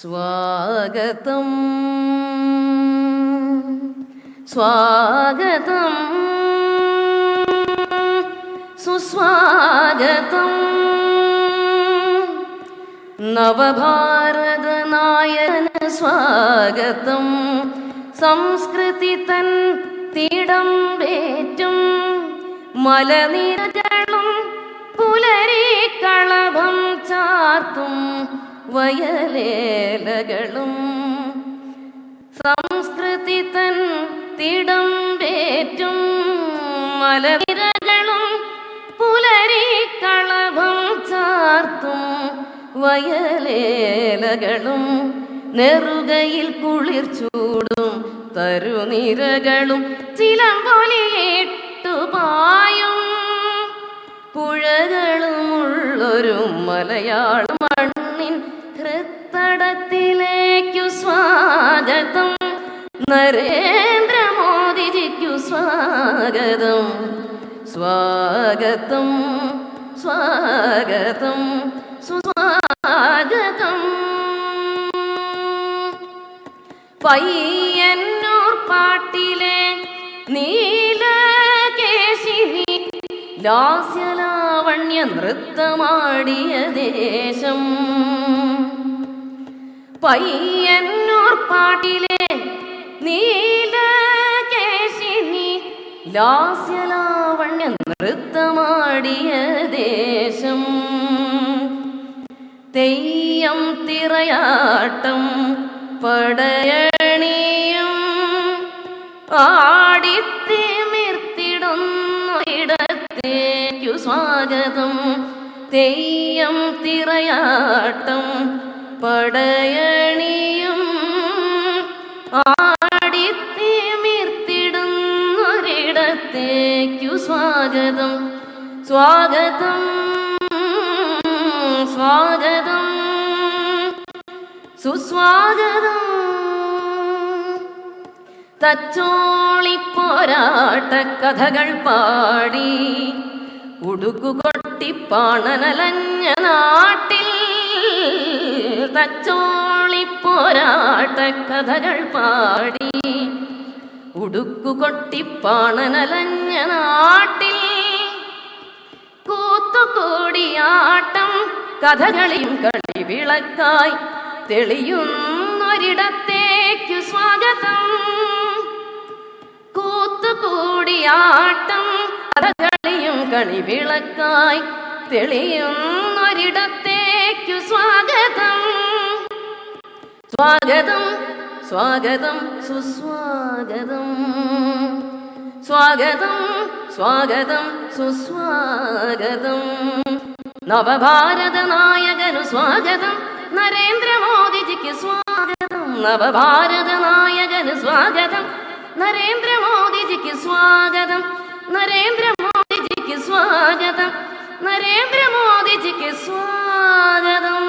സ്വാഗതം സ്വാഗതം സുസ്വാഗതം നവഭാരത നായകന് സ്വാഗതം. സംസ്കൃതി തൻ തിടമ്പേറ്റും മലനിരകളും പുലരിക്കളഭം ചാർത്തും വയലേലകളും. സംസ്കൃതി തൻ തിടമ്പേറ്റും മലനിരകളും പുലരിക്കളഭം ചാർത്തും വയലേലകളും. നെറുകയിൽ കുളിർ ചൂടും തരുനിരകളും ചിലമ്പൊലിയിട്ടുപായും പുഴകളുമുള്ളൊരു മലയാള മണ്ണിൻ ഹൃത്തടത്തിലേക്കു സ്വാഗതം. നരേന്ദ്രമോദിജിക്കു സ്വാഗതം. സ്വാഗതം സ്വാഗതം സുസ്വാഗതം. പയ്യന്നൂർ പാട്ടിലെ നീലകേശിനി ലാസ്യലാവണ്യ നൃത്തമാടിയ ദേശം. പയ്യന്നൂർ പാട്ടിലെ നീലകേശിനി ലാസ്യലാവണ്യ നൃത്തമാടിയ ദേശം. തെയ്യം തിറയാട്ടം പടയണിയും ആടിത്തിമിർത്തിടുന്നയിടത്തേക്കു സ്വാഗതം. തെയ്യം തിറയാട്ടം പടയണിയും ആടിത്തിമിർത്തിടുന്നൊരിടത്തേക്കു സ്വാഗതം. സ്വാഗതം സ്വാഗതം സുസ്വാഗതം. തച്ചോളിപ്പോരാട്ട കഥകൾ പാടി ഉടുക്കുകൊട്ടിപ്പാണനലഞ്ഞ നാട്ടിൽ. തച്ചോളിപ്പോരാട്ട കഥകൾ പാടി ഉടുക്കുകൊട്ടിപ്പാണനലഞ്ഞ നാട്ടിൽ. കൂത്തുകൂടിയാട്ടം കഥകളിയും കളിവിളക്കായി തെളിയുന്നൊരിടത്തേക്കു സ്വാഗതം. കൂത്തുകൂടിയാട്ടം കഥകളിയും കളിവിളക്കായി തെളിയുന്നൊരിടത്തേക്കു സ്വാഗതം. സ്വാഗതം സ്വാഗതം സുസ്വാഗതം. സ്വാഗതം സ്വാഗതം സുസ്വാഗതം. നവഭാരത നായകനു സ്വാഗതം. നരേന്ദ്രമോദിജിക്ക് സ്വാഗതം. നവഭാരത നായകന് സ്വാഗതം. നരേന്ദ്രമോദിജിക്ക് സ്വാഗതം. നരേന്ദ്രമോദിജിക്ക് സ്വാഗതം. നരേന്ദ്രമോദിജിക്ക് സ്വാഗതം.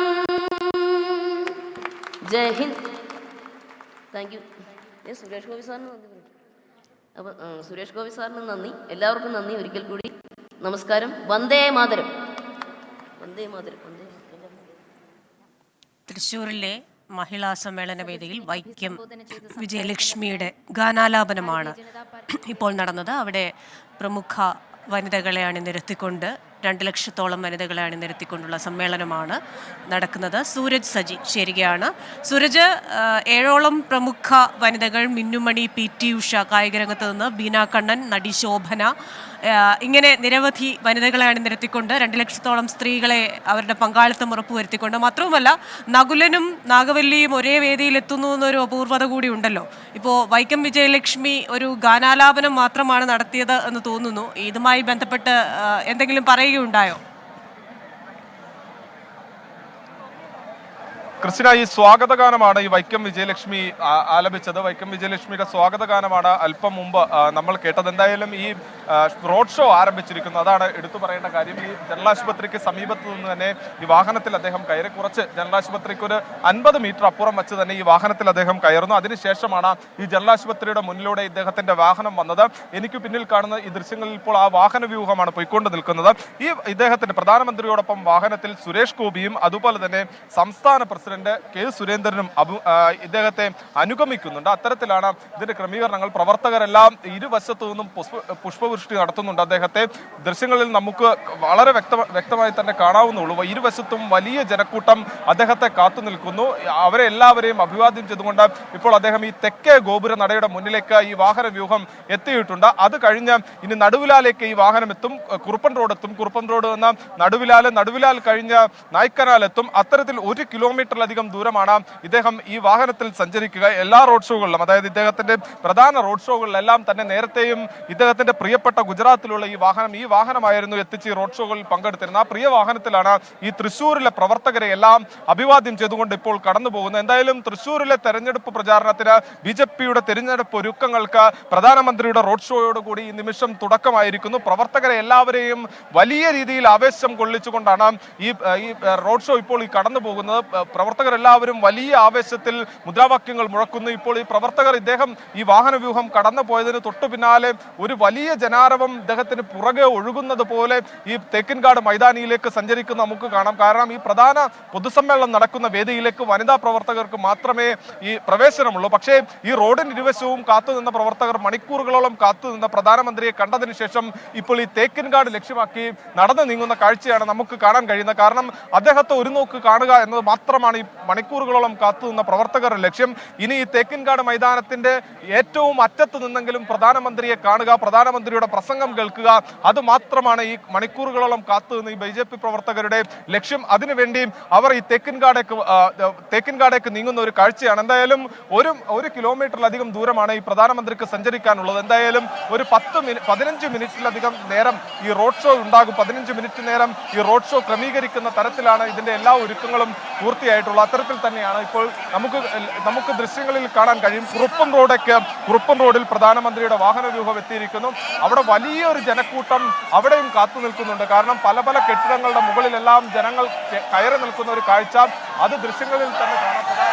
ജയ് ഹിന്ദ്. Thank you. സുരേഷ് ഗോപി സാറിന് നന്ദി പറയും. അപ്പം സുരേഷ് ഗോപി സാറിന് നന്ദി. എല്ലാവർക്കും നന്ദി ഒരിക്കൽ കൂടി. നമസ്കാരം. വന്ദേ മാതരം. വന്ദേ മാതരം. വന്ദേ. തൃശ്ശൂരിലെ മഹിളാ സമ്മേളന വേദിയിൽ വൈക്കം വിജയലക്ഷ്മിയുടെ ഗാനാലാപനമാണ് ഇപ്പോൾ നടന്നത്. അവിടെ പ്രമുഖ വനിതകളെ അണിനിരത്തിക്കൊണ്ട് 2 ലക്ഷത്തോളം വനിതകളെ അണിനിരത്തിക്കൊണ്ടുള്ള സമ്മേളനമാണ് നടക്കുന്നത്. സൂരജ് സജി ചേരുകയാണ്. സൂരജ്, 7ഓളം പ്രമുഖ വനിതകൾ, മിന്നുമണി, PT ഉഷ കായികരംഗത്ത് നിന്ന്, ബീന കണ്ണൻ, നടി ശോഭന, ഇങ്ങനെ നിരവധി വനിതകളെ അണിനിരത്തിക്കൊണ്ട് 2 ലക്ഷത്തോളം സ്ത്രീകളെ അവരുടെ പങ്കാളിത്തം ഉറപ്പുവരുത്തിക്കൊണ്ട്, മാത്രവുമല്ല നകുലനും നാഗവല്ലിയും ഒരേ വേദിയിൽ എത്തുന്നു എന്നൊരു അപൂർവത കൂടി ഉണ്ടല്ലോ. ഇപ്പോൾ വൈക്കം വിജയലക്ഷ്മി ഒരു ഗാനാലാപനം മാത്രമാണ് നടത്തിയത് എന്ന് തോന്നുന്നു. ഇതുമായി ബന്ധപ്പെട്ട് എന്തെങ്കിലും പറയുകയുണ്ടായോ? ക്രിസ്റ്റിന, ഈ സ്വാഗതഗാനമാണ് ഈ വൈക്കം വിജയലക്ഷ്മി ആലപിച്ചത്. വൈക്കം വിജയലക്ഷ്മിയുടെ സ്വാഗതഗാനമാണ് അല്പം മുമ്പ് നമ്മൾ കേട്ടത്. എന്തായാലും ഈ റോഡ് ഷോ ആരംഭിച്ചിരിക്കുന്നു, അതാണ് എടുത്തു പറയേണ്ട കാര്യം. ഈ ജനറൽ ആശുപത്രിക്ക് സമീപത്ത് നിന്ന് തന്നെ ഈ വാഹനത്തിൽ അദ്ദേഹം കയറി. കുറച്ച് ജനറൽ ആശുപത്രിക്ക് ഒരു 50 മീറ്റർ അപ്പുറം വെച്ച് തന്നെ ഈ വാഹനത്തിൽ അദ്ദേഹം കയറുന്നു. അതിനുശേഷമാണ് ഈ ജനറൽ ആശുപത്രിയുടെ മുന്നിലൂടെ ഇദ്ദേഹത്തിന്റെ വാഹനം വന്നത്. എനിക്ക് പിന്നിൽ കാണുന്ന ഈ ദൃശ്യങ്ങളിൽ ഇപ്പോൾ ആ വാഹന വ്യൂഹമാണ് പോയിക്കൊണ്ട് നിൽക്കുന്നത്. ഈ ഇദ്ദേഹത്തിന്റെ പ്രധാനമന്ത്രിയോടൊപ്പം വാഹനത്തിൽ സുരേഷ് ഗോപിയും അതുപോലെ തന്നെ സംസ്ഥാന പ്രസിഡന്റ് പ്രസിഡന്റ് കെ സുരേന്ദ്രനും ഇദ്ദേഹത്തെ അനുഗമിക്കുന്നുണ്ട്. അത്തരത്തിലാണ് ഇതിന്റെ ക്രമീകരണങ്ങൾ. പ്രവർത്തകരെല്ലാം ഇരുവശത്തു നിന്നും പുഷ്പവൃഷ്ടി നടത്തുന്നുണ്ട്. അദ്ദേഹത്തെ ദൃശ്യങ്ങളിൽ നമുക്ക് വളരെ വ്യക്തമായി തന്നെ കാണാവുന്നുള്ളൂ. ഇരുവശത്തും വലിയ ജനക്കൂട്ടം അദ്ദേഹത്തെ കാത്തു നിൽക്കുന്നു. അവരെ എല്ലാവരെയും അഭിവാദ്യം ചെയ്തുകൊണ്ട് ഇപ്പോൾ അദ്ദേഹം ഈ തെക്കേ ഗോപുര നടയുടെ മുന്നിലേക്ക് ഈ വാഹന വ്യൂഹം എത്തിയിട്ടുണ്ട്. അത് കഴിഞ്ഞ് ഇനി നടുവിലാലേക്ക് ഈ വാഹനം എത്തും. കുറുപ്പൻ റോഡ് എത്തും. കുറുപ്പൻ റോഡ് എന്ന നടുവിലാൽ കഴിഞ്ഞ് നായ്ക്കനാൽ എത്തും. അത്തരത്തിൽ 1 കിലോമീറ്ററിലധികം ദൂരമാണ് ഇദ്ദേഹം ഈ വാഹനത്തിൽ സഞ്ചരിക്കുക. എല്ലാ റോഡ് ഷോകളിലും, അതായത് ഇദ്ദേഹത്തിന്റെ പ്രധാന റോഡ് ഷോകളിലെല്ലാം തന്നെ നേരത്തെയും ഇദ്ദേഹത്തിന്റെ പ്രിയപ്പെട്ട ഗുജറാത്തിലുള്ള ഈ വാഹനമായിരുന്നു എത്തിച്ച് ഈ റോഡ് ഷോകളിൽ പങ്കെടുത്തിരുന്നത്. ആ പ്രിയ വാഹനത്തിലാണ് ഈ തൃശ്ശൂരിലെ പ്രവർത്തകരെ എല്ലാം അഭിവാദ്യം ചെയ്തുകൊണ്ട് ഇപ്പോൾ കടന്നു പോകുന്നത്. എന്തായാലും തൃശ്ശൂരിലെ തെരഞ്ഞെടുപ്പ് പ്രചാരണത്തിന് BJPയുടെ തെരഞ്ഞെടുപ്പ് ഒരുക്കങ്ങൾക്ക് പ്രധാനമന്ത്രിയുടെ റോഡ് ഷോയോടുകൂടി ഈ നിമിഷം തുടക്കമായിരിക്കുന്നു. പ്രവർത്തകരെ എല്ലാവരെയും വലിയ രീതിയിൽ ആവേശം കൊള്ളിച്ചുകൊണ്ടാണ് ഈ റോഡ് ഷോ ഇപ്പോൾ ഈ കടന്നു പോകുന്നത്. പ്രവർത്തകരെല്ലാവരും വലിയ ആവേശത്തിൽ മുദ്രാവാക്യങ്ങൾ മുഴക്കുന്നു. ഇപ്പോൾ ഈ പ്രവർത്തകർ ഇദ്ദേഹം ഈ വാഹന വ്യൂഹം കടന്നു പോയതിന് തൊട്ടു പിന്നാലെ ഒരു വലിയ ജനാരവം ഇദ്ദേഹത്തിന് പുറകെ ഒഴുകുന്നത് പോലെ ഈ തേക്കിൻകാട് മൈതാനിയിലേക്ക് സഞ്ചരിക്കുന്ന നമുക്ക് കാണാം. കാരണം ഈ പ്രധാന പൊതുസമ്മേളനം നടക്കുന്ന വേദിയിലേക്ക് വനിതാ പ്രവർത്തകർക്ക് മാത്രമേ ഈ പ്രവേശനമുള്ളൂ. പക്ഷേ ഈ റോഡിന് ഇരുവശവും കാത്തുനിന്ന പ്രവർത്തകർ മണിക്കൂറുകളോളം കാത്തുനിന്ന പ്രധാനമന്ത്രിയെ കണ്ടതിന് ശേഷം ഇപ്പോൾ ഈ തേക്കിൻകാട് ലക്ഷ്യമാക്കി നടന്നു നീങ്ങുന്ന കാഴ്ചയാണ് നമുക്ക് കാണാൻ കഴിയുന്നത്. കാരണം അദ്ദേഹത്തെ ഒരു നോക്ക് കാണുക എന്നത് മാത്രമാണ് ഈ മണിക്കൂറുകളോളം കാത്തുനിന്ന പ്രവർത്തകരുടെ ലക്ഷ്യം. ഇനി ഈ തേക്കിൻകാട് മൈതാനത്തിന്റെ ഏറ്റവും അറ്റത്ത് നിന്നെങ്കിലും പ്രധാനമന്ത്രിയെ കാണുക, പ്രധാനമന്ത്രിയുടെ പ്രസംഗം കേൾക്കുക, അത് മാത്രമാണ് ഈ മണിക്കൂറുകളോളം കാത്തുനിന്ന ഈ BJP പ്രവർത്തകരുടെ ലക്ഷ്യം. അതിനുവേണ്ടി അവർ ഈ തേക്കിൻകാടേക്ക് നീങ്ങുന്ന ഒരു കാഴ്ചയാണ്. എന്തായാലും 1 കിലോമീറ്ററിലധികം ദൂരമാണ് ഈ പ്രധാനമന്ത്രിക്ക് സഞ്ചരിക്കാനുള്ളത്. എന്തായാലും ഒരു 15 മിനിറ്റിലധികം നേരം ഈ റോഡ് ഷോ ഉണ്ടാകും. 15 മിനിറ്റ് നേരം ഈ റോഡ് ഷോ ക്രമീകരിക്കുന്ന തരത്തിലാണ് ഇതിന്റെ എല്ലാ ഒരുക്കങ്ങളും പൂർത്തിയായിട്ടുള്ളത്. അത്തരത്തിൽ തന്നെയാണ് ഇപ്പോൾ നമുക്ക് ദൃശ്യങ്ങളിൽ കാണാൻ കഴിയും. കുറുപ്പൻ റോഡിൽ പ്രധാനമന്ത്രിയുടെ വാഹന വ്യൂഹം എത്തിയിരിക്കുന്നു. അവിടെ വലിയൊരു ജനക്കൂട്ടം അവിടെയും കാത്തു നിൽക്കുന്നുണ്ട്. കാരണം പല കെട്ടിടങ്ങളുടെ മുകളിലെല്ലാം ജനങ്ങൾ കയറി നിൽക്കുന്ന ഒരു കാഴ്ച അത് ദൃശ്യങ്ങളിൽ തന്നെ കാണപ്പെടുന്നു.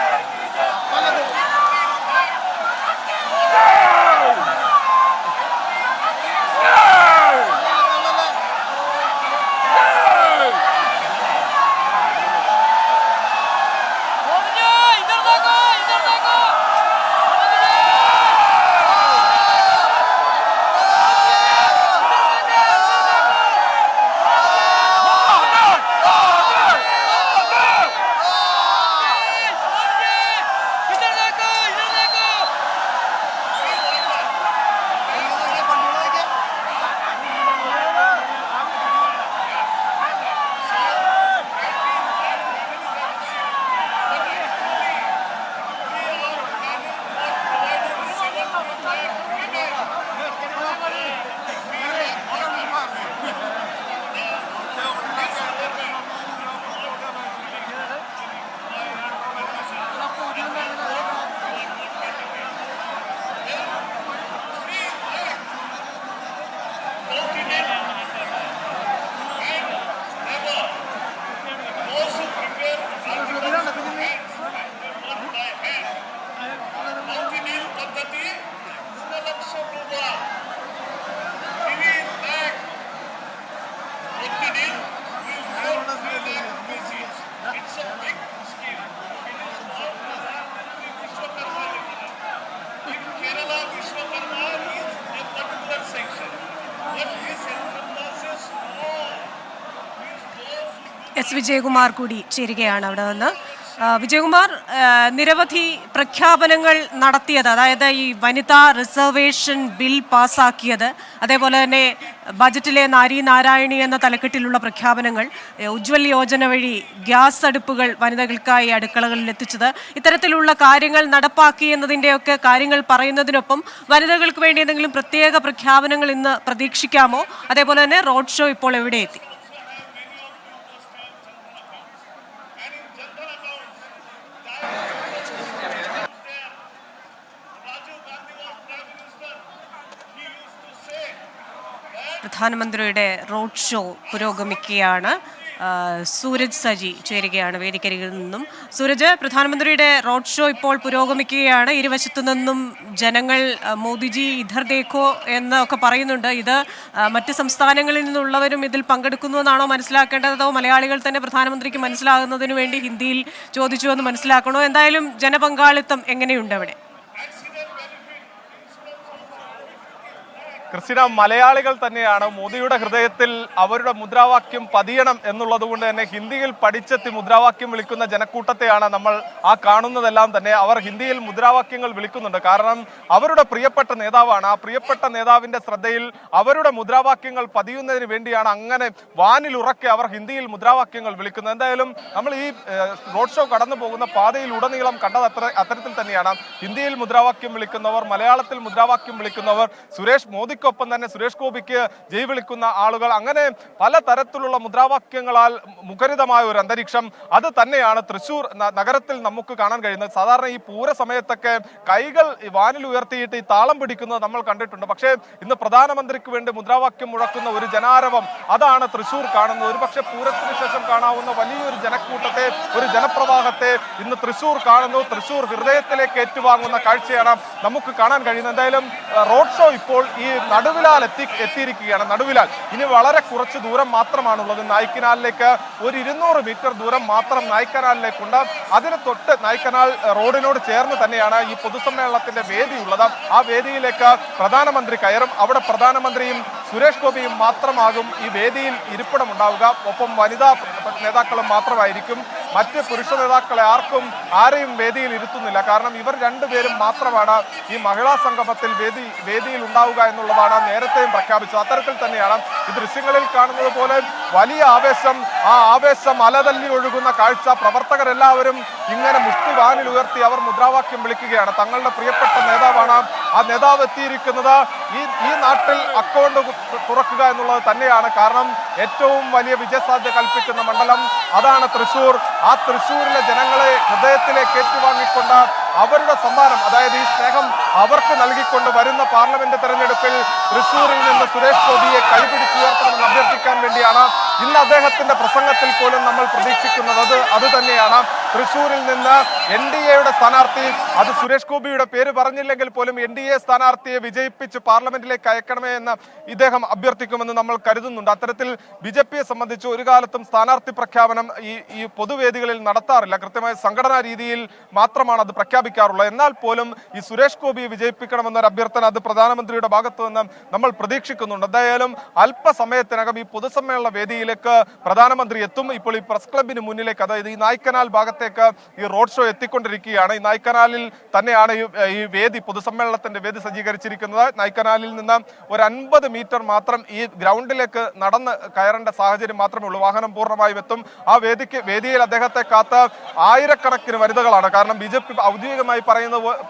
എസ് വിജയകുമാർ കൂടി ചേരുകയാണ് അവിടെ നിന്ന്. വിജയകുമാർ, നിരവധി പ്രഖ്യാപനങ്ങൾ നടത്തിയത്, അതായത് ഈ വനിതാ റിസർവേഷൻ ബിൽ പാസ്സാക്കിയത്, അതേപോലെ തന്നെ ബജറ്റിലെ നാരി നാരായണി എന്ന തലക്കെട്ടിലുള്ള പ്രഖ്യാപനങ്ങൾ, ഉജ്ജ്വൽ യോജന വഴി ഗ്യാസ് അടുപ്പുകൾ വനിതകൾക്കായി അടുക്കളകളിൽ എത്തിച്ചത്, ഇത്തരത്തിലുള്ള കാര്യങ്ങൾ നടപ്പാക്കി എന്നതിൻ്റെയൊക്കെ കാര്യങ്ങൾ പറയുന്നതിനൊപ്പം വനിതകൾക്ക് വേണ്ടി എന്തെങ്കിലും പ്രത്യേക പ്രഖ്യാപനങ്ങൾ ഇന്ന് പ്രതീക്ഷിക്കാമോ? അതേപോലെ തന്നെ റോഡ് ഷോ ഇപ്പോൾ എവിടെ എത്തി? പ്രധാനമന്ത്രിയുടെ റോഡ് ഷോ പുരോഗമിക്കുകയാണ്. സൂരജ് സജി ചേരുകയാണ് വേദിക്കരികിൽ നിന്നും. സൂരജ്, പ്രധാനമന്ത്രിയുടെ റോഡ് ഷോ ഇപ്പോൾ പുരോഗമിക്കുകയാണ്. ഇരുവശത്തു നിന്നും ജനങ്ങൾ മോദിജി ഇധർ ദേഖോ എന്നൊക്കെ പറയുന്നുണ്ട്. ഇത് മറ്റ് സംസ്ഥാനങ്ങളിൽ നിന്നുള്ളവരും ഇതിൽ പങ്കെടുക്കുന്നു എന്നാണോ മനസ്സിലാക്കേണ്ടത്, അതോ മലയാളികൾ തന്നെ പ്രധാനമന്ത്രിക്ക് മനസ്സിലാകുന്നതിന് വേണ്ടി ഹിന്ദിയിൽ ചോദിച്ചു എന്ന് മനസ്സിലാക്കണോ? എന്തായാലും ജനപങ്കാളിത്തം എങ്ങനെയുണ്ട് അവിടെ? ക്രിസ്റ്റിന, മലയാളികൾ തന്നെയാണ് മോദിയുടെ ഹൃദയത്തിൽ അവരുടെ മുദ്രാവാക്യം പതിയണം എന്നുള്ളത് കൊണ്ട് തന്നെ ഹിന്ദിയിൽ പഠിച്ചെത്തി മുദ്രാവാക്യം വിളിക്കുന്ന ജനക്കൂട്ടത്തെയാണ് നമ്മൾ ആ കാണുന്നതെല്ലാം തന്നെ. അവർ ഹിന്ദിയിൽ മുദ്രാവാക്യങ്ങൾ വിളിക്കുന്നുണ്ട്. കാരണം അവരുടെ പ്രിയപ്പെട്ട നേതാവാണ്. ആ പ്രിയപ്പെട്ട നേതാവിന്റെ ശ്രദ്ധയിൽ അവരുടെ മുദ്രാവാക്യങ്ങൾ പതിയുന്നതിന് വേണ്ടിയാണ് അങ്ങനെ വാനിലുറക്കെ അവർ ഹിന്ദിയിൽ മുദ്രാവാക്യങ്ങൾ വിളിക്കുന്നത്. എന്തായാലും നമ്മൾ ഈ റോഡ് ഷോ കടന്നു പോകുന്ന പാതയിൽ ഉടനീളം കണ്ടത് അത്തരത്തിൽ തന്നെയാണ്. ഹിന്ദിയിൽ മുദ്രാവാക്യം വിളിക്കുന്നവർ, മലയാളത്തിൽ മുദ്രാവാക്യം വിളിക്കുന്നവർ, മോദിക്കൊപ്പം തന്നെ സുരേഷ് ഗോപിക്ക് ജയ് വിളിക്കുന്ന ആളുകൾ, അങ്ങനെ പലതരത്തിലുള്ള മുദ്രാവാക്യങ്ങളാൽ മുഖരിതമായ ഒരു അന്തരീക്ഷം അത് തന്നെയാണ് തൃശ്ശൂർ നഗരത്തിൽ നമുക്ക് കാണാൻ കഴിയുന്നത്. സാധാരണ ഈ പൂര സമയത്തൊക്കെ കൈകൾ വാനിൽ ഉയർത്തിയിട്ട് ഈ താളം പിടിക്കുന്നത് നമ്മൾ കണ്ടിട്ടുണ്ട്. പക്ഷേ ഇന്ന് പ്രധാനമന്ത്രിക്ക് വേണ്ടി മുദ്രാവാക്യം മുഴക്കുന്ന ഒരു ജനാരവം അതാണ് തൃശ്ശൂർ കാണുന്നത്. ഒരുപക്ഷെ പൂരത്തിന് ശേഷം കാണാവുന്ന വലിയൊരു ജനക്കൂട്ടത്തെ, ഒരു ജനപ്രവാഹത്തെ ഇന്ന് തൃശ്ശൂർ കാണുന്നു. തൃശ്ശൂർ ഹൃദയത്തിലേക്ക് ഏറ്റുവാങ്ങുന്ന കാഴ്ചയാണ് നമുക്ക് കാണാൻ കഴിയുന്നത്. എന്തായാലും റോഡ് ഷോ ഇപ്പോൾ ഈ നടുവിലാൽ എത്തിയിരിക്കുകയാണ്. നടുവിലാൽ ഇനി വളരെ കുറച്ച് ദൂരം മാത്രമാണുള്ളത്. നായ്ക്കനാലിലേക്ക് ഒരു 200 മീറ്റർ ദൂരം മാത്രം നായ്ക്കനാലിലേക്കുണ്ട്. അതിന് തൊട്ട് നായ്ക്കനാൽ റോഡിനോട് ചേർന്ന് തന്നെയാണ് ഈ പൊതുസമ്മേളനത്തിന്റെ വേദിയുള്ളത്. ആ വേദിയിലേക്ക് പ്രധാനമന്ത്രി കയറും. അവിടെ പ്രധാനമന്ത്രിയും സുരേഷ് ഗോപിയും മാത്രമാകും ഈ വേദിയിൽ ഇരിപ്പിടമുണ്ടാവുക. ഒപ്പം വനിതാ നേതാക്കളും മാത്രമായിരിക്കും. മറ്റ് പുരുഷ നേതാക്കളെ ആരെയും വേദിയിൽ ഇരുത്തുന്നില്ല. കാരണം ഇവർ രണ്ടുപേരും മാത്രമാണ് ഈ മഹിളാ സംഗമത്തിൽ വേദിയിൽ ഉണ്ടാവുക എന്നുള്ളതാണ് നേരത്തെയും പ്രഖ്യാപിച്ചത്. അത്തരത്തിൽ തന്നെയാണ് ഈ ദൃശ്യങ്ങളിൽ കാണുന്നത് പോലെ വലിയ ആവേശം, ആ ആവേശം അലതല്ലി ഒഴുകുന്ന കാഴ്ച. പ്രവർത്തകരെല്ലാവരും ഇങ്ങനെ മുഷ്ടി വാനിൽ ഉയർത്തി അവർ മുദ്രാവാക്യം വിളിക്കുകയാണ്. തങ്ങളുടെ പ്രിയപ്പെട്ട നേതാവാണ്. ആ നേതാവ് എത്തിയിരിക്കുന്നത് ഈ നാട്ടിൽ അക്കൗണ്ട് തുറക്കുക എന്നുള്ളത് തന്നെയാണ്. കാരണം ഏറ്റവും വലിയ വിജയസാധ്യത കൽപ്പിക്കുന്ന മണ്ഡലം അതാണ് തൃശ്ശൂർ. ആ തൃശ്ശൂരിലെ ജനങ്ങളെ ഹൃദയത്തിലേക്ക് ഏറ്റുവാങ്ങിക്കൊണ്ട് അവരുടെ സമ്മാനം, അതായത് ഈ സ്നേഹം അവർക്ക് നൽകിക്കൊണ്ട് വരുന്ന പാർലമെന്റ് തെരഞ്ഞെടുപ്പിൽ തൃശ്ശൂരിൽ നിന്ന് സുരേഷ് ഗോപിയെ കൈപിടിച്ചുയർത്തണമെന്ന് അഭ്യർത്ഥിക്കാൻ വേണ്ടിയാണ് ഇന്ന് അദ്ദേഹത്തിന്റെ പ്രസംഗത്തിൽ പോലും നമ്മൾ പ്രതീക്ഷിക്കുന്നത്. അത് തന്നെയാണ്. തൃശ്ശൂരിൽ നിന്ന് NDAയുടെ സ്ഥാനാർത്ഥി, അത് സുരേഷ് ഗോപിയുടെ പേര് പറഞ്ഞില്ലെങ്കിൽ പോലും NDA സ്ഥാനാർത്ഥിയെ വിജയിപ്പിച്ച് പാർലമെന്റിലേക്ക് അയക്കണമേ എന്ന് ഇദ്ദേഹം അഭ്യർത്ഥിക്കുമെന്ന് നമ്മൾ കരുതുന്നുണ്ട്. അത്തരത്തിൽ BJPയെ സംബന്ധിച്ച് ഒരു കാലത്തും സ്ഥാനാർത്ഥി പ്രഖ്യാപനം ഈ പൊതുവേദികളിൽ നടത്താറില്ല. കൃത്യമായ സംഘടനാ രീതിയിൽ മാത്രമാണ് അത് പ്രഖ്യാപിക്കാറുള്ളത്. എന്നാൽ പോലും ഈ സുരേഷ് ഗോപിയെ വിജയിപ്പിക്കണമെന്നൊരു അഭ്യർത്ഥന അത് പ്രധാനമന്ത്രിയുടെ ഭാഗത്തു നിന്ന് നമ്മൾ പ്രതീക്ഷിക്കുന്നുണ്ട്. എന്തായാലും അല്പസമയത്തിനകം ഈ പൊതുസമ്മേളന വേദിയിലേക്ക് പ്രധാനമന്ത്രി എത്തും. ഇപ്പോൾ ഈ പ്രസ് ക്ലബിന് മുന്നിലേക്ക്, അതായത് ഈ നായ്ക്കനാൽ ഭാഗത്തേക്ക് ഈ റോഡ് ഷോ എത്തിക്കൊണ്ടിരിക്കുകയാണ്. ഈ നായ്ക്കനാലിൽ തന്നെയാണ് ഈ വേദി, പൊതുസമ്മേളനത്തിന്റെ വേദി സജ്ജീകരിച്ചിരിക്കുന്നത്. നായ്ക്കനാലിൽ നിന്ന് ഒരു 50 മീറ്റർ മാത്രം ഈ ഗ്രൗണ്ടിലേക്ക് നടന്ന് കയറേണ്ട സാഹചര്യം മാത്രമേ ഉള്ളൂ. വാഹനം പൂർണ്ണമായും എത്തും. ആ വേദിയിൽ അദ്ദേഹത്തെ കാത്ത് ആയിരക്കണക്കിന് വനിതകളാണ്. കാരണം BJP ഔദ്യോഗികമായി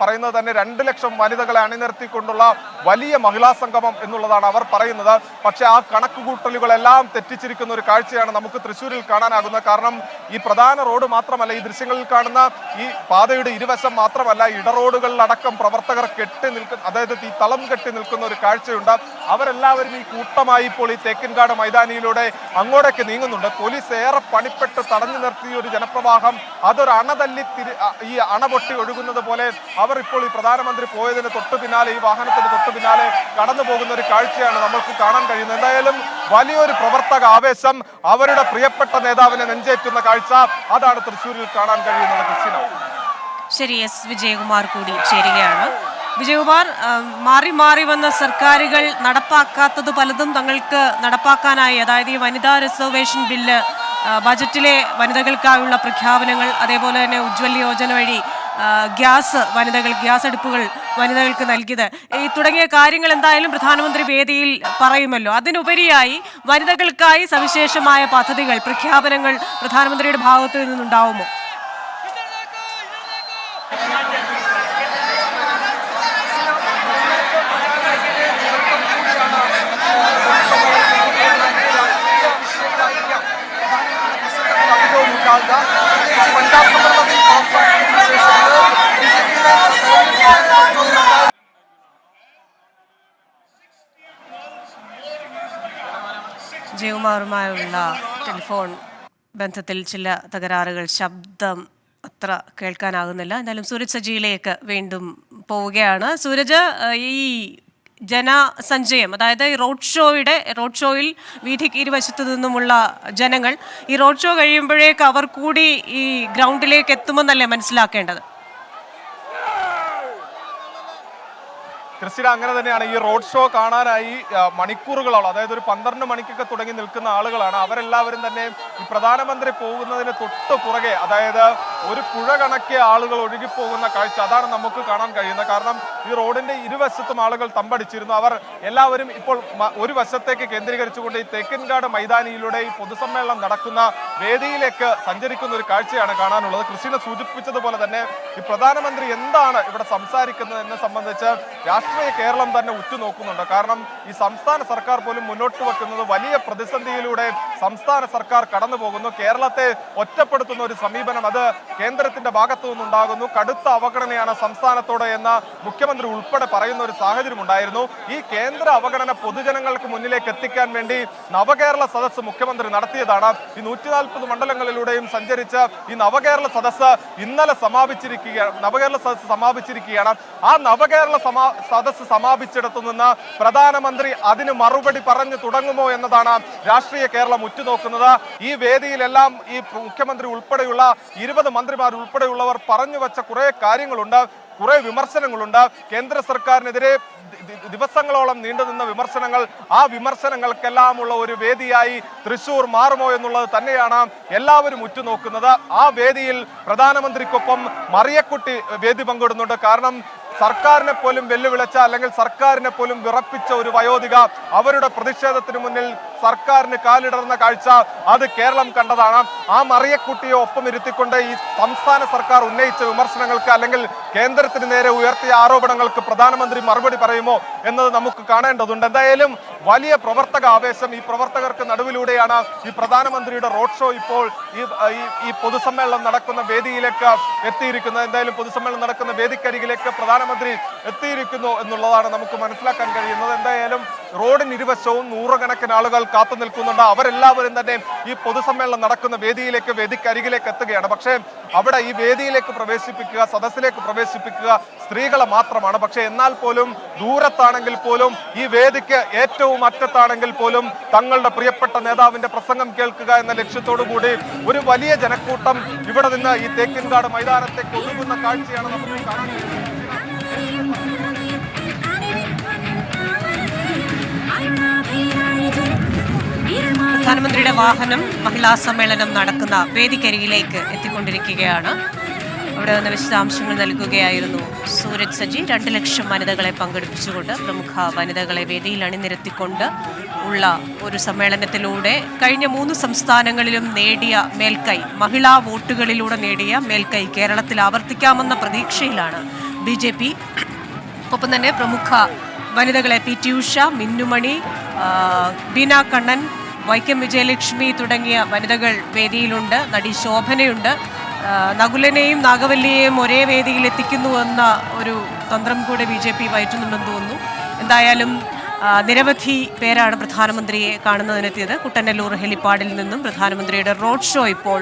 പറയുന്നത് തന്നെ 2 ലക്ഷം വനിതകളെ അണിനിരത്തിക്കൊണ്ടുള്ള വലിയ മഹിളാ സംഗമം എന്നുള്ളതാണ് അവർ പറയുന്നത്. പക്ഷെ ആ കണക്കുകൂട്ടലുകളെല്ലാം തെറ്റിച്ചിരിക്കുന്ന ഒരു കാഴ്ചയാണ് നമുക്ക് തൃശ്ശൂരിൽ കാണാനാകുന്നത്. കാരണം ഈ പ്രധാന റോഡ് മാത്രമല്ല, ഈ ദൃശ്യങ്ങളിൽ കാണുന്ന ഈ പാതയുടെ ഇരുവശം മാത്രമല്ല, ഇടറോഡുകളിലടക്കം പ്രവർത്തകർ കെട്ടി നിൽക്കുന്ന, അതായത് ഈ തളം കെട്ടി നിൽക്കുന്ന ഒരു കാഴ്ചയുണ്ട്. അവരെല്ലാവരും ഈ കൂട്ടമായി ഇപ്പോൾ ഈ തേക്കിൻകാട് മൈതാനിയിലൂടെ അങ്ങോട്ടേക്ക് നീങ്ങുന്നുണ്ട്. പോലീസ് ഏറെ പണിപ്പെട്ട് തടഞ്ഞു നിർത്തിയ ഒരു ജനപ്രവാഹം അതൊരു ഈ അണ പൊട്ടി ഒഴുകുന്നത് പോലെ അവർ ഇപ്പോൾ ഈ പ്രധാനമന്ത്രി പോയതിന് തൊട്ടു പിന്നാലെ, ഈ വാഹനത്തിന് തൊട്ടു പിന്നാലെ കടന്നു പോകുന്ന ഒരു കാഴ്ചയാണ് നമുക്ക് കാണാൻ കഴിയുന്നത്. എന്തായാലും വലിയൊരു പ്രവർത്തക ആവേശം, അവരുടെ പ്രിയപ്പെട്ട നേതാവിനെ നെഞ്ചേറ്റുന്ന കാഴ്ച അതാണ് തൃശ്ശൂരിൽ കാണാൻ കഴിയുന്നത്. ക്രിസ്റ്റിന. ശരി, S വിജയകുമാർ കൂടി ചേരുകയാണ്. വിജയകുമാർ, മാറി മാറി വന്ന സർക്കാരുകൾ നടപ്പാക്കാത്തത് പലതും തങ്ങൾക്ക് നടപ്പാക്കാനായി. അതായത് ഈ വനിതാ റിസർവേഷൻ ബില്ല്, ബജറ്റിലെ വനിതകൾക്കായുള്ള പ്രഖ്യാപനങ്ങൾ, അതേപോലെ തന്നെ ഉജ്ജ്വൽ യോജന വഴി ഗ്യാസ് അടുപ്പുകൾ വനിതകൾക്ക് നൽകിയത്, ഈ തുടങ്ങിയ കാര്യങ്ങൾ എന്തായാലും പ്രധാനമന്ത്രി വേദിയിൽ പറയുമല്ലോ. അതിനുപരിയായി വനിതകൾക്കായി സവിശേഷമായ പദ്ധതികൾ, പ്രഖ്യാപനങ്ങൾ പ്രധാനമന്ത്രിയുടെ ഭാഗത്തു നിന്നുണ്ടാവുമോ? ജയകുമാറുമായുള്ള ടെലിഫോൺ ബന്ധത്തിൽ ചില തകരാറുകൾ, ശബ്ദം അത്ര കേൾക്കാനാകുന്നില്ല. എന്തായാലും സൂരജ് സജിയിലേക്ക് വീണ്ടും പോവുകയാണ്. സൂരജ്, ഈ ജനസഞ്ചയം, അതായത് ഈ റോഡ് ഷോയിൽ വീഥിക്ക് ഇരുവശത്തു നിന്നുമുള്ള ജനങ്ങൾ ഈ റോഡ് ഷോ കഴിയുമ്പോഴേക്ക് അവർ കൂടി ഈ ഗ്രൗണ്ടിലേക്ക് എത്തുമെന്നല്ലേ മനസ്സിലാക്കേണ്ടത്? ക്രിസ്റ്റിന, അങ്ങനെ തന്നെയാണ്. ഈ റോഡ് ഷോ കാണാനായി മണിക്കൂറുകളോളം, അതായത് ഒരു 12 മണിക്കൊക്കെ തുടങ്ങി നിൽക്കുന്ന ആളുകളാണ്. അവരെല്ലാവരും തന്നെ ഈ പ്രധാനമന്ത്രി പോകുന്നതിന് തൊട്ട് പുറകെ, അതായത് ഒരു പുഴ കണക്കിയ ആളുകൾ ഒഴുകിപ്പോകുന്ന കാഴ്ച, അതാണ് നമുക്ക് കാണാൻ കഴിയുന്നത്. കാരണം ഈ റോഡിന്റെ ഇരുവശത്തും ആളുകൾ തമ്പടിച്ചിരുന്നു. അവർ എല്ലാവരും ഇപ്പോൾ ഒരു വശത്തേക്ക് കേന്ദ്രീകരിച്ചുകൊണ്ട് ഈ തേക്കിൻകാട് മൈതാനിയിലൂടെ ഈ പൊതുസമ്മേളനം നടക്കുന്ന വേദിയിലേക്ക് സഞ്ചരിക്കുന്ന ഒരു കാഴ്ചയാണ് കാണാനുള്ളത്. ക്രിസ്റ്റിന സൂചിപ്പിച്ചതുപോലെ തന്നെ ഈ പ്രധാനമന്ത്രി എന്താണ് ഇവിടെ സംസാരിക്കുന്നത് എന്നെ സംബന്ധിച്ച് രാഷ്ട്രീയ കേരളം തന്നെ ഉറ്റുനോക്കുന്നുണ്ട്. കാരണം ഈ സംസ്ഥാന സർക്കാർ പോലും മുന്നോട്ട് വെക്കുന്നത് വലിയ പ്രതിസന്ധിയിലൂടെ സംസ്ഥാന സർക്കാർ കടന്നു പോകുന്നു. കേരളത്തെ ഒറ്റപ്പെടുത്തുന്ന ഒരു സമീപനം അത് കേന്ദ്രത്തിന്റെ ഭാഗത്തു നിന്നുണ്ടാകുന്നു. കടുത്ത അവഗണനയാണ് സംസ്ഥാനത്തോട് എന്ന് മുഖ്യമന്ത്രി ഉൾപ്പെടെ പറയുന്ന ഒരു സാഹചര്യം ഉണ്ടായിരുന്നു. ഈ കേന്ദ്ര അവഗണന പൊതുജനങ്ങൾക്ക് മുന്നിലേക്ക് എത്തിക്കാൻ വേണ്ടി നവകേരള സദസ്സ് മുഖ്യമന്ത്രി നടത്തിയതാണ്. ഈ 140 മണ്ഡലങ്ങളിലൂടെയും സഞ്ചരിച്ച് ഈ നവകേരള സദസ്സ് ഇന്നലെ സമാപിച്ചിരിക്കുകയാണ്. ആ നവകേരള സദസ്സ് സമാപിച്ചിടത്തു നിന്ന് പ്രധാനമന്ത്രി അതിന് മറുപടി പറഞ്ഞു തുടങ്ങുമോ എന്നതാണ് രാഷ്ട്രീയ കേരളം ഉറ്റുനോക്കുന്നത്. ഈ വേദിയിലെല്ലാം ഈ മുഖ്യമന്ത്രി ഉൾപ്പെടെയുള്ള 20 മന്ത്രിമാർ ഉൾപ്പെടെയുള്ളവർ പറഞ്ഞു വച്ച കുറെ കാര്യങ്ങളുണ്ട്, കുറെ വിമർശനങ്ങളുണ്ട്. കേന്ദ്ര സർക്കാരിനെതിരെ ദിവസങ്ങളോളം നീണ്ടുനിന്ന വിമർശനങ്ങൾ, ആ വിമർശനങ്ങൾക്കെല്ലാമുള്ള ഒരു വേദിയായി തൃശൂർ മാറുമോ എന്നുള്ളത് തന്നെയാണ് എല്ലാവരും ഉറ്റുനോക്കുന്നത്. ആ വേദിയിൽ പ്രധാനമന്ത്രിക്കൊപ്പം മറിയക്കുട്ടി വേദി പങ്കിടുന്നുണ്ട്. കാരണം സർക്കാരിനെ പോലും വെല്ലുവിളിച്ച, അല്ലെങ്കിൽ സർക്കാരിനെ പോലും വിറപ്പിച്ച ഒരു വയോധിക അവരുടെ പ്രതിഷേധത്തിന് മുന്നിൽ സർക്കാരിന് കാലിടർന്ന കാഴ്ച അത് കേരളം കണ്ടതാണ്. ആ മറിയക്കുട്ടിയെ ഒപ്പം ഇരുത്തിക്കൊണ്ട് ഈ സംസ്ഥാന സർക്കാർ ഉന്നയിച്ച വിമർശനങ്ങൾക്ക്, അല്ലെങ്കിൽ കേന്ദ്രത്തിന് നേരെ ഉയർത്തിയ ആരോപണങ്ങൾക്ക് പ്രധാനമന്ത്രി മറുപടി പറയുമോ എന്നത് നമുക്ക് കാണേണ്ടതുണ്ട്. എന്തായാലും വലിയ പ്രവർത്തക ആവേശം, ഈ പ്രവർത്തകർക്ക് നടുവിലൂടെയാണ് ഈ പ്രധാനമന്ത്രിയുടെ റോഡ് ഷോ ഇപ്പോൾ ഈ പൊതുസമ്മേളനം നടക്കുന്ന വേദിയിലേക്ക് എത്തിയിരിക്കുന്നത്. എന്തായാലും പൊതുസമ്മേളനം നടക്കുന്ന വേദിക്കരികിലേക്ക് പ്രധാനമന്ത്രി എത്തിയിരിക്കുന്നു എന്നുള്ളതാണ് നമുക്ക് മനസ്സിലാക്കാൻ കഴിയുന്നത്. എന്തായാലും റോഡിന് ഇരുവശവും നൂറുകണക്കിന് ആളുകൾ കാത്തു നിൽക്കുന്നുണ്ട്. അവരെല്ലാവരും തന്നെ ഈ പൊതുസമ്മേളനം നടക്കുന്ന വേദിക്കരികിലേക്ക് എത്തുകയാണ്. പക്ഷേ അവിടെ ഈ വേദിയിലേക്ക് പ്രവേശിപ്പിക്കുക, സദസ്സിലേക്ക് പ്രവേശിപ്പിക്കുക സ്ത്രീകളെ മാത്രമാണ്. പക്ഷെ എന്നാൽ പോലും ദൂരത്താണെങ്കിൽ പോലും, ഈ വേദിക്ക് ഏറ്റവും അറ്റത്താണെങ്കിൽ പോലും തങ്ങളുടെ പ്രിയപ്പെട്ട നേതാവിന്റെ പ്രസംഗം കേൾക്കുക എന്ന ലക്ഷ്യത്തോടു കൂടി ഒരു വലിയ ജനക്കൂട്ടം ഇവിടെ നിന്ന് ഈ തേക്കിൻകാട് മൈതാനത്തേക്ക് ഒഴുകുന്ന കാഴ്ചയാണ് നമുക്ക് കാണാൻ കഴിയുന്നത്. പ്രധാനമന്ത്രിയുടെ വാഹനം മഹിളാ സമ്മേളനം നടക്കുന്ന വേദിക്കരികിലേക്ക് എത്തിക്കൊണ്ടിരിക്കുകയാണ്. അവിടെ നിന്ന് വിശദാംശങ്ങൾ നൽകുകയായിരുന്നു സൂരജ് സജി. 2 ലക്ഷം വനിതകളെ പങ്കെടുപ്പിച്ചുകൊണ്ട്, പ്രമുഖ വനിതകളെ വേദിയിൽ അണിനിരത്തിക്കൊണ്ട് ഉള്ള ഒരു സമ്മേളനത്തിലൂടെ കഴിഞ്ഞ 3 സംസ്ഥാനങ്ങളിലും നേടിയ മേൽക്കൈ, മഹിളാ വോട്ടുകളിലൂടെ നേടിയ മേൽക്കൈ കേരളത്തിൽ ആവർത്തിക്കാമെന്ന പ്രതീക്ഷയിലാണ് BJP. ഒപ്പം തന്നെ പ്രമുഖ വനിതകളെ PT ഉഷ, മിന്നുമണി, ബീന കണ്ണൻ, വൈക്കം വിജയലക്ഷ്മി തുടങ്ങിയ വനിതകൾ വേദിയിലുണ്ട്. നടി ശോഭനയുണ്ട്. നകുലനെയും നാഗവല്ലിയെയും ഒരേ വേദിയിൽ എത്തിക്കുന്നു എന്ന ഒരു തന്ത്രം കൂടെ BJP വയറ്റുന്നുണ്ടെന്ന് തോന്നുന്നു. എന്തായാലും നിരവധി പേരാണ് പ്രധാനമന്ത്രിയെ കാണുന്നതിനെത്തിയത്. കുട്ടനെല്ലൂർ ഹെലിപ്പാഡിൽ നിന്നും പ്രധാനമന്ത്രിയുടെ റോഡ് ഷോ ഇപ്പോൾ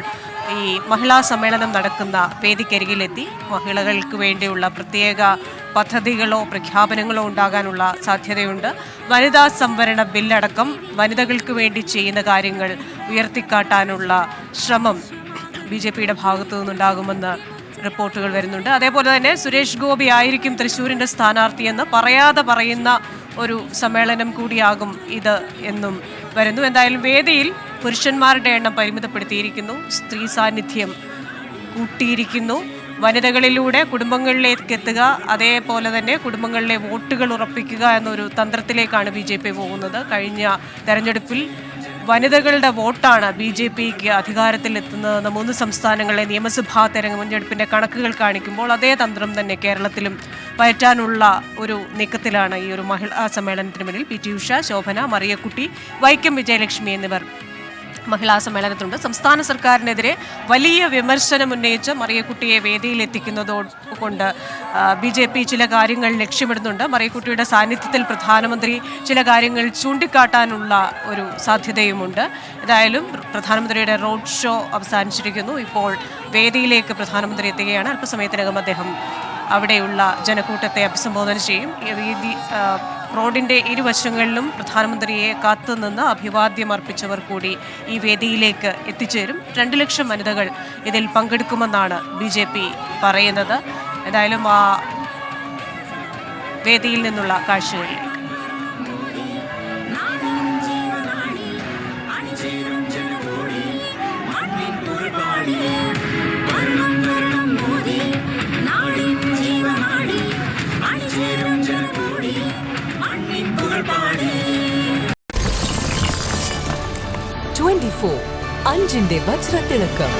ഈ മഹിളാ സമ്മേളനം നടക്കുന്ന വേദിക്കരികിലെത്തി. മഹിളകൾക്ക് വേണ്ടിയുള്ള പ്രത്യേക പദ്ധതികളോ പ്രഖ്യാപനങ്ങളോ ഉണ്ടാകാനുള്ള സാധ്യതയുണ്ട്. വനിതാ സംവരണ ബില്ലടക്കം വനിതകൾക്ക് വേണ്ടി ചെയ്യുന്ന കാര്യങ്ങൾ ഉയർത്തിക്കാട്ടാനുള്ള ശ്രമം BJPയുടെ ഭാഗത്തു നിന്നുണ്ടാകുമെന്ന് റിപ്പോർട്ടുകൾ വരുന്നുണ്ട്. അതേപോലെ തന്നെ സുരേഷ് ഗോപി ആയിരിക്കും തൃശ്ശൂരിൻ്റെ സ്ഥാനാർത്ഥിയെന്ന് പറയാതെ പറയുന്ന ഒരു സമ്മേളനം കൂടിയാകും ഇത് എന്നും വരുന്നു. എന്തായാലും വേദിയിൽ പുരുഷന്മാരുടെ എണ്ണം പരിമിതപ്പെടുത്തിയിരിക്കുന്നു. സ്ത്രീ സാന്നിധ്യം കൂട്ടിയിരിക്കുന്നു. വനിതകളിലൂടെ കുടുംബങ്ങളിലേക്ക് എത്തുക, അതേപോലെ തന്നെ കുടുംബങ്ങളിലെ വോട്ടുകൾ ഉറപ്പിക്കുക എന്നൊരു തന്ത്രത്തിലേക്കാണ് BJP പോകുന്നത്. കഴിഞ്ഞ തെരഞ്ഞെടുപ്പിൽ വനിതകളുടെ വോട്ടാണ് BJPക്ക് അധികാരത്തിലെത്തുന്നതെന്ന് 3 സംസ്ഥാനങ്ങളിലെ നിയമസഭാ തെരഞ്ഞെടുപ്പിൻ്റെ കണക്കുകൾ കാണിക്കുമ്പോൾ അതേ തന്ത്രം തന്നെ കേരളത്തിലും പയറ്റാനുള്ള ഒരു നീക്കത്തിലാണ് ഈ ഒരു മഹിളാ സമ്മേളനത്തിന് മുന്നിൽ PT ഉഷ, ശോഭന, മറിയക്കുട്ടി, വൈക്കം വിജയലക്ഷ്മി എന്നിവർ മഹിളാ സമ്മേളനത്തിലുണ്ട്. സംസ്ഥാന സർക്കാരിനെതിരെ വലിയ വിമർശനം ഉന്നയിച്ച് മറിയക്കുട്ടിയെ വേദിയിലെത്തിക്കുന്നതുകൊണ്ട് BJP ചില കാര്യങ്ങൾ ലക്ഷ്യമിടുന്നുണ്ട്. മറിയക്കുട്ടിയുടെ സാന്നിധ്യത്തിൽ പ്രധാനമന്ത്രി ചില കാര്യങ്ങൾ ചൂണ്ടിക്കാട്ടാനുള്ള ഒരു സാധ്യതയുമുണ്ട്. ഏതായാലും പ്രധാനമന്ത്രിയുടെ റോഡ് ഷോ അവസാനിച്ചിരിക്കുന്നു. ഇപ്പോൾ വേദിയിലേക്ക് പ്രധാനമന്ത്രി എത്തുകയാണ്. അല്പസമയത്തിനകം അദ്ദേഹം അവിടെയുള്ള ജനക്കൂട്ടത്തെ അഭിസംബോധന ചെയ്യും. റോഡിൻ്റെ ഇരുവശങ്ങളിലും പ്രധാനമന്ത്രിയെ കാത്തുനിന്ന് അഭിവാദ്യം അർപ്പിച്ചവർ കൂടി ഈ വേദിയിലേക്ക് എത്തിച്ചേരും. 2 ലക്ഷം വനിതകൾ ഇതിൽ പങ്കെടുക്കുമെന്നാണ് BJP പറയുന്നത്. ഏതായാലും ആ വേദിയിൽ നിന്നുള്ള കാഴ്ചകളിലേക്ക്. അഞ്ചിന്റെ വജ്രത്തിളക്കം.